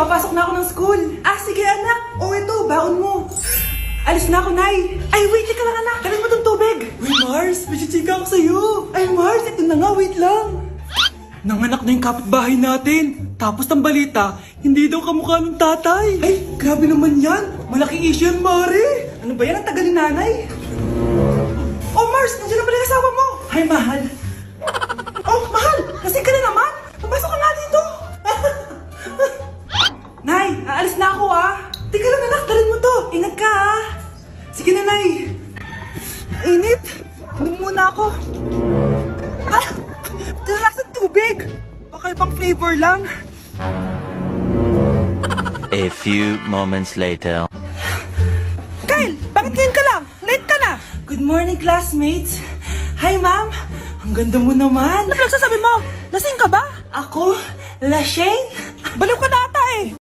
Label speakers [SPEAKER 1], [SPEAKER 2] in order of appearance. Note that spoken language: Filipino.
[SPEAKER 1] papasok na ako ng school. Ah, sige anak. O ito, baon mo. Alis na ako, Nay. Ay, wait, ka lang anak. Dalhin mo tong tubig. Uy, Mars, may chichika ako sa'yo. Ay, Mars, ito na nga, wait lang. Nanganak na yung kapitbahay natin. Tapos ng balita, hindi daw kamukha ng tatay. Ay, grabe naman yan. Malaking issue yan, Mari. Ano ba yan? Ang tagal ni nanay. Oh, Mars, nandiyan na pala yung asawa mo. Hi, mahal. Oh, mahal, lasing ka na naman. Papasok ka nga dito. Nay, aalis na ako ah. Teka lang anak, dalhin mo to. Ingat ka ah. Sige na, Nay. Init. Inom muna ako. Ah, lasang tubig. Baka ibang flavor lang.
[SPEAKER 2] A few moments later.
[SPEAKER 1] Kyle, bakit ngayon ka lang? Late ka na. Good morning, classmates. Hi, ma'am. Ang ganda mo naman. Ano pinagsasabi mo? Lasing ka ba? Ako? Lasing? Baliw ka na ata eh.